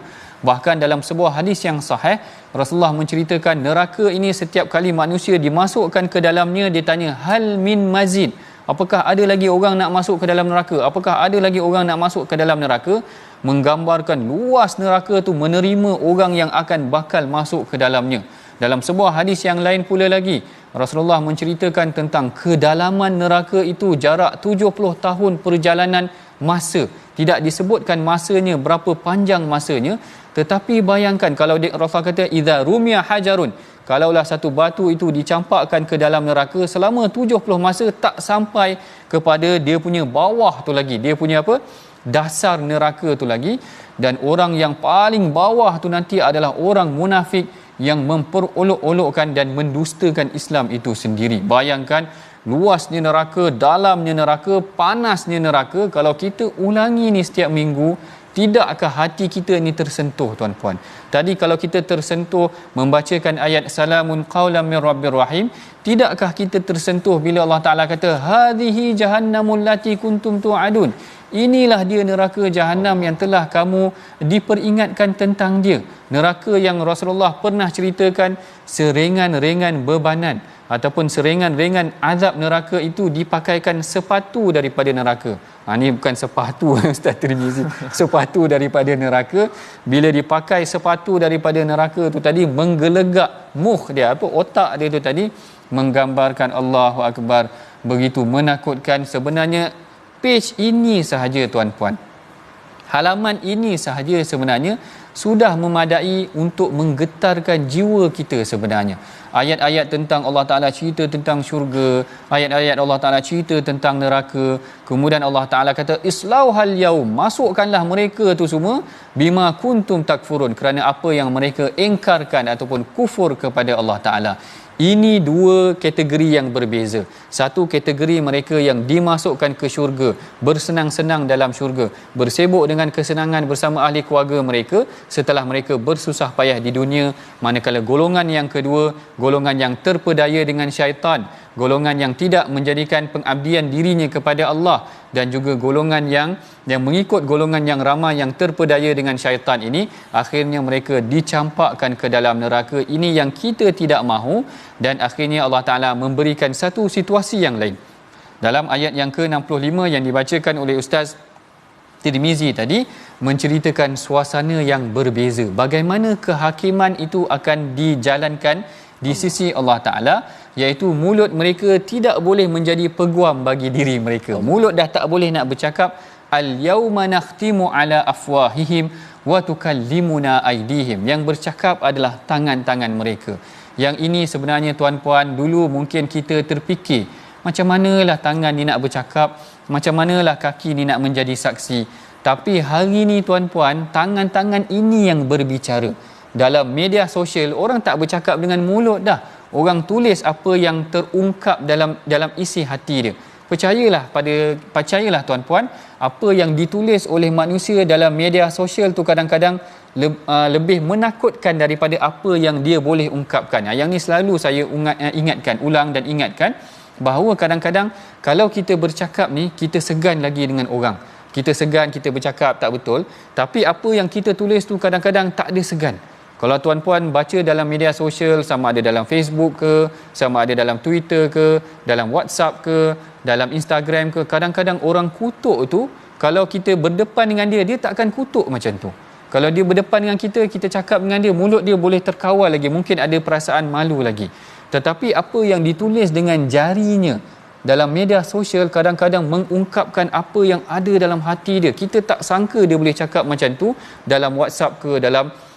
Bahkan dalam sebuah hadis yang sahih, Rasulullah menceritakan neraka ini setiap kali manusia dimasukkan ke dalamnya, dia tanya hal min mazid, apakah ada lagi orang nak masuk ke dalam neraka? Apakah ada lagi orang nak masuk ke dalam neraka? Menggambarkan luas neraka tu menerima orang yang akan bakal masuk ke dalamnya. Dalam sebuah hadis yang lain pula lagi, Rasulullah menceritakan tentang kedalaman neraka itu jarak 70 tahun perjalanan masa. Tidak disebutkan masanya, berapa panjang masanya. Tetapi bayangkan kalau Rasulullah kata idza rumiya hajarun, kalaulah satu batu itu dicampakkan ke dalam neraka selama 70 masa, tak sampai kepada dia punya bawah tu lagi, dia punya apa, dasar neraka tu lagi. Dan orang yang paling bawah tu nanti adalah orang munafik yang memperolok-olokkan dan mendustakan Islam itu sendiri. Bayangkan luasnya neraka, dalamnya neraka, panasnya neraka. Kalau kita ulangi ni setiap minggu, tidakkah hati kita ni tersentuh tuan-puan? Tadi kalau kita tersentuh membacakan ayat salamun qaulam mir rabbir rahim, tidakkah kita tersentuh bila Allah Ta'ala kata hadhihi jahannamul lati kuntum tu'adun? Inilah dia neraka jahannam yang telah kamu diperingatkan tentang dia. Neraka yang Rasulullah pernah ceritakan seringan-ringan bebanan ataupun seringan-ringan azab neraka itu dipakaikan sepatu daripada neraka. Ini bukan sepatu Ustaz Tirmizi, sepatu daripada neraka. Bila dipakai sepatu daripada neraka tu tadi, menggelegak muh dia, apa, otak dia tu tadi, menggambarkan Allahu Akbar, begitu menakutkan. Sebenarnya page ini sahaja tuan-puan, halaman ini sahaja sebenarnya sudah memadai untuk menggetarkan jiwa kita sebenarnya. Ayat-ayat tentang Allah Ta'ala cerita tentang syurga, ayat-ayat Allah Ta'ala cerita tentang neraka. Kemudian Allah Ta'ala kata islauhal yaum, masukkanlah mereka tu semua, bima kuntum takfurun, kerana apa yang mereka engkarkan ataupun kufur kepada Allah Ta'ala. Ini dua kategori yang berbeza. Satu kategori mereka yang dimasukkan ke syurga, bersenang-senang dalam syurga, bersibuk dengan kesenangan bersama ahli keluarga mereka setelah mereka bersusah payah di dunia. Manakala golongan yang kedua, golongan yang terpedaya dengan syaitan, golongan yang tidak menjadikan pengabdian dirinya kepada Allah, dan juga golongan yang mengikut golongan yang ramai yang terpedaya dengan syaitan ini, akhirnya mereka dicampakkan ke dalam neraka. Ini yang kita tidak mahu, dan akhirnya Allah Ta'ala memberikan satu situasi yang lain dalam ayat yang ke-65 yang dibacakan oleh Ustaz Tirmizi tadi, menceritakan suasana yang berbeza, bagaimana kehakiman itu akan dijalankan di sisi Allah Ta'ala, iaitu mulut mereka tidak boleh menjadi peguam bagi diri mereka. Mulut dah tak boleh nak bercakap. Al-yawma nakhtimu ala afwahihim wa tukallimuna aydihim. Yang bercakap adalah tangan-tangan mereka. Yang ini sebenarnya tuan-puan, dulu mungkin kita terfikir, macam manalah tangan ni nak bercakap, macam manalah kaki ni nak menjadi saksi. Tapi hari ni tuan-puan, tangan-tangan ini yang berbicara. Dalam media sosial, orang tak bercakap dengan mulut dah. Orang tulis apa yang terungkap dalam isi hati dia. Percayalah tuan-puan, apa yang ditulis oleh manusia dalam media sosial tu kadang-kadang lebih menakutkan daripada apa yang dia boleh ungkapkan. Yang ni selalu saya ulang dan ingatkan, bahawa kadang-kadang kalau kita bercakap ni, kita segan lagi dengan orang. Kita segan, kita bercakap tak betul, tapi apa yang kita tulis tu kadang-kadang tak ada segan. Kalau tuan-puan baca dalam media sosial, sama ada dalam Facebook ke, sama ada dalam Twitter ke, dalam WhatsApp ke, dalam Instagram ke, kadang-kadang orang kutuk tu, kalau kita berdepan dengan dia, dia tak akan kutuk macam tu. Kalau dia berdepan dengan kita, kita cakap dengan dia, mulut dia boleh terkawal lagi, mungkin ada perasaan malu lagi. Tetapi apa yang ditulis dengan jarinya dalam media sosial kadang-kadang mengungkapkan apa yang ada dalam hati dia. Kita tak sangka dia boleh cakap macam tu dalam WhatsApp ke,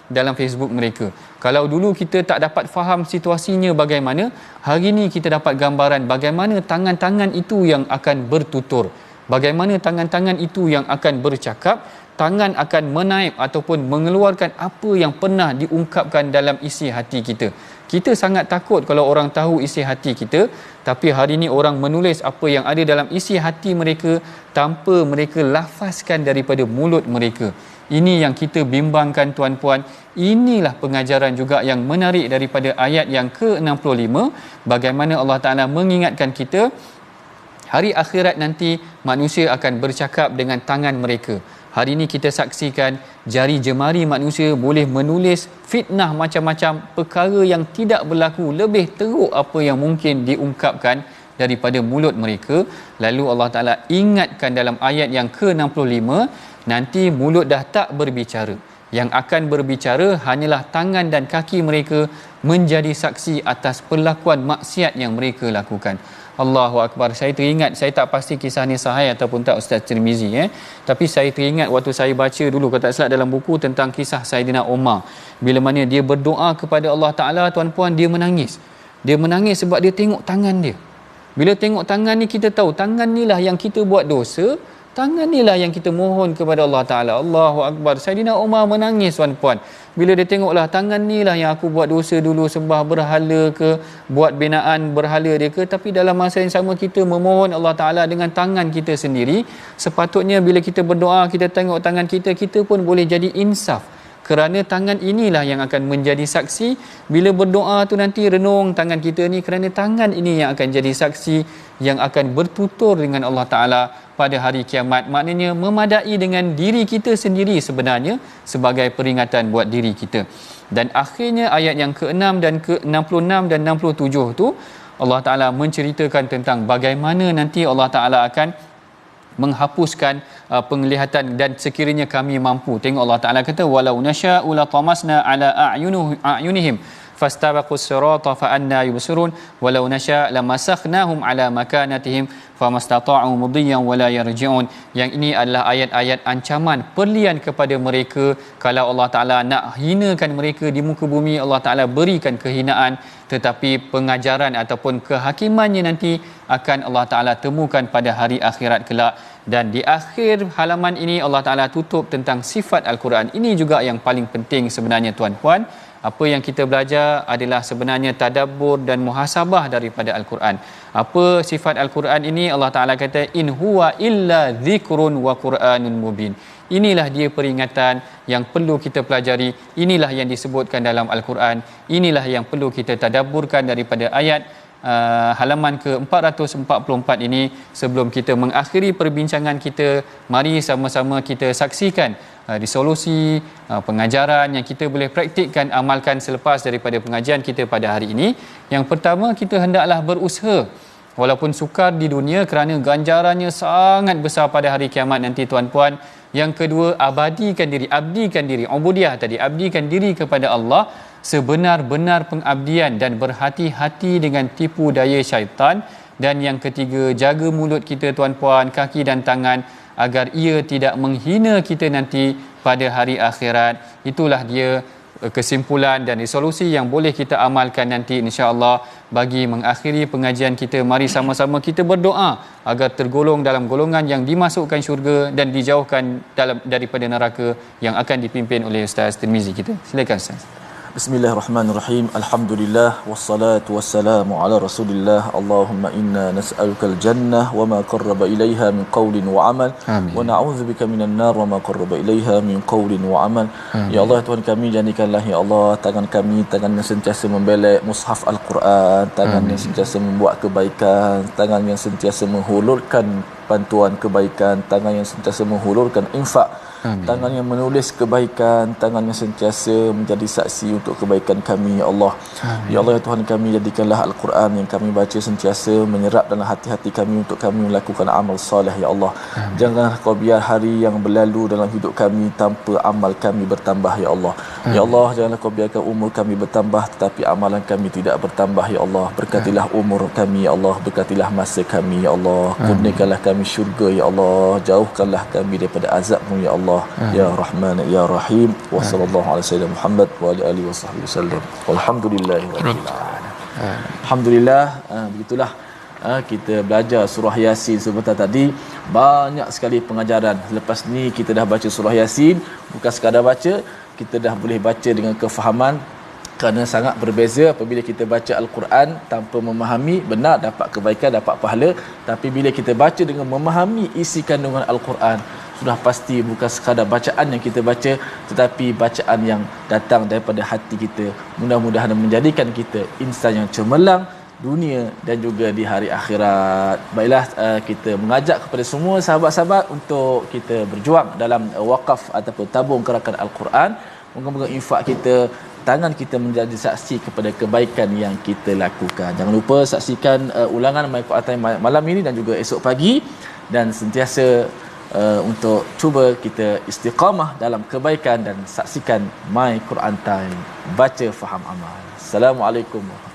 dalam Facebook mereka. Kalau dulu kita tak dapat faham situasinya bagaimana, hari ini kita dapat gambaran bagaimana tangan-tangan itu yang akan bertutur, bagaimana tangan-tangan itu yang akan bercakap. Tangan akan menaip ataupun mengeluarkan apa yang pernah diungkapkan dalam isi hati kita. Kita sangat takut kalau orang tahu isi hati kita, tapi hari ini orang menulis apa yang ada dalam isi hati mereka tanpa mereka lafazkan daripada mulut mereka. Ini yang kita bimbangkan tuan-puan. Inilah pengajaran juga yang menarik daripada ayat yang ke-65, bagaimana Allah Ta'ala mengingatkan kita hari akhirat nanti manusia akan bercakap dengan tangan mereka. Hari ini kita saksikan jari jemari manusia boleh menulis fitnah macam-macam perkara yang tidak berlaku, lebih teruk apa yang mungkin diungkapkan daripada mulut mereka. Lalu Allah Ta'ala ingatkan dalam ayat yang ke-65, nanti mulut dah tak berbicara. Yang akan berbicara hanyalah tangan dan kaki mereka menjadi saksi atas perlakuan maksiat yang mereka lakukan. Allahu Akbar. Saya teringat, saya tak pasti kisah ni sahih ataupun tak Ustaz Tirmizi, tapi saya teringat waktu saya baca dulu, kalau tak salah dalam buku tentang kisah Saidina Umar, bila mana dia berdoa kepada Allah Ta'ala, tuan-puan, dia menangis. Dia menangis sebab dia tengok tangan dia. Bila tengok tangan ni, kita tahu tangan ni lah yang kita buat dosa, tangan ni lah yang kita mohon kepada Allah Ta'ala. Allahu Akbar. Saidina Umar menangis, tuan-puan, bila dia tengoklah tangan ni lah yang aku buat dosa dulu, sembah berhala ke, buat binaan berhala dia ke, tapi dalam masa yang sama kita memohon Allah Ta'ala dengan tangan kita sendiri. Sepatutnya bila kita berdoa, kita tengok tangan kita, kita pun boleh jadi insaf, kerana tangan inilah yang akan menjadi saksi. Bila berdoa tu nanti renung tangan kita ni, kerana tangan ini yang akan jadi saksi, yang akan bertutur dengan Allah Ta'ala pada hari kiamat. Maknanya memadai dengan diri kita sendiri sebenarnya sebagai peringatan buat diri kita. Dan akhirnya ayat yang ke-6 dan ke-66 dan 67 tu, Allah Ta'ala menceritakan tentang bagaimana nanti Allah Ta'ala akan menghapuskan penglihatan, dan sekiranya kami mampu. Tengok Allah Ta'ala kata, walau nasya'u la tamasna ala a'yunihim fastabaqus sirata fa anna yubsirun walau nasya' lamasakhnahu ala makanatihim famastata'u mudiyyan wala yarji'un. Yang ini adalah ayat-ayat ancaman perlian kepada mereka. Kalau Allah Ta'ala nak hinakan mereka di muka bumi, Allah Ta'ala berikan kehinaan, tetapi pengajaran ataupun kehakimannya nanti akan Allah Ta'ala temukan pada hari akhirat kelak. Dan di akhir halaman ini Allah Ta'ala tutup tentang sifat Al-Quran. Ini juga yang paling penting sebenarnya, tuan-puan. Apa yang kita belajar adalah sebenarnya tadabbur dan muhasabah daripada Al-Quran. Apa sifat Al-Quran ini? Allah Ta'ala kata, in huwa illa zikrun wa Quranun mubin. Inilah dia peringatan yang perlu kita pelajari. Inilah yang disebutkan dalam Al-Quran. Inilah yang perlu kita tadabburkan daripada ayat halaman ke-444 ini. Sebelum kita mengakhiri perbincangan kita, mari sama-sama kita saksikan resolusi pengajaran yang kita boleh praktikkan, amalkan selepas daripada pengajian kita pada hari ini. Yang pertama, kita hendaklah berusaha walaupun sukar di dunia kerana ganjarannya sangat besar pada hari kiamat nanti tuan-puan. Yang kedua, abdikan diri, ubudiyah tadi, abdikan diri kepada Allah sebenar-benar pengabdian dan berhati-hati dengan tipu daya syaitan. Dan yang ketiga, jaga mulut kita tuan-puan, kaki dan tangan agar ia tidak menghina kita nanti pada hari akhirat. Itulah dia kesimpulan dan resolusi yang boleh kita amalkan nanti insya-Allah. Bagi mengakhiri pengajian kita, mari sama-sama kita berdoa agar tergolong dalam golongan yang dimasukkan syurga dan dijauhkan daripada neraka yang akan dipimpin oleh Ustaz Tirmizi kita. Silakan Ustaz. Bismillahirrahmanirrahim. Alhamdulillah wassalatu wassalamu ala Rasulillah. Allahumma inna nas'alukal jannah wa ma qarraba ilaiha min qawlin wa amal. Amin. Wa na'udzubika minan nar wa ma qarraba ilaiha min qawlin wa amal. Amin. Ya Allah, Tuhan kami, jadikanlah ya Allah tangan kami tangan yang sentiasa membelek mushaf Al-Quran, tangan Amin. Yang sentiasa membuat kebaikan, tangan yang sentiasa menghulurkan bantuan kebaikan, tangan yang sentiasa menghulurkan infak, Amin. Tangan yang menulis kebaikan, tangan yang sentiasa menjadi saksi untuk kebaikan kami ya Allah. Amin. Ya Allah ya Tuhan kami, jadikanlah Al-Quran yang kami baca sentiasa menyerap dalam hati-hati kami untuk kami melakukan amal soleh ya Allah. Amin. Janganlah kau biar hari yang berlalu dalam hidup kami tanpa amal kami bertambah ya Allah. Amin. Ya Allah, janganlah kau biarkan umur kami bertambah tetapi amalan kami tidak bertambah ya Allah. Berkatilah umur kami ya Allah, berkatilah masa kami ya Allah. Kurniakanlah kami syurga ya Allah, jauhkanlah kami daripada azab-Mu ya Allah. Ya Rahman ya Rahim. Wa sallallahu ala sayyidina Muhammad wa ala alihi wasahbihi wasallam. Walhamdulillahirabbil alamin. Alhamdulillah. Begitulah kita belajar surah Yasin sebentar tadi. Banyak sekali pengajaran. Lepas ni kita dah baca surah Yasin, bukan sekadar baca, kita dah boleh baca dengan kefahaman. Kerana sangat berbeza apabila kita baca Al-Quran tanpa memahami, benar dapat kebaikan, dapat pahala. Tapi bila kita baca dengan memahami isi kandungan Al-Quran, sudah pasti bukan sekadar bacaan yang kita baca, tetapi bacaan yang datang daripada hati kita. Mudah-mudahan menjadikan kita insan yang cemerlang dunia dan juga di hari akhirat. Baiklah, kita mengajak kepada semua sahabat-sahabat untuk kita berjuang dalam wakaf ataupun tabung gerakan Al-Quran. Moga-moga infak kita, tangan kita menjadi saksi kepada kebaikan yang kita lakukan. Jangan lupa saksikan ulangan My Quran Time malam ini dan juga esok pagi, dan sentiasa untuk cuba kita istiqamah dalam kebaikan dan saksikan My Quran Time, baca faham amal. Assalamualaikum warahmatullahi wabarakatuh.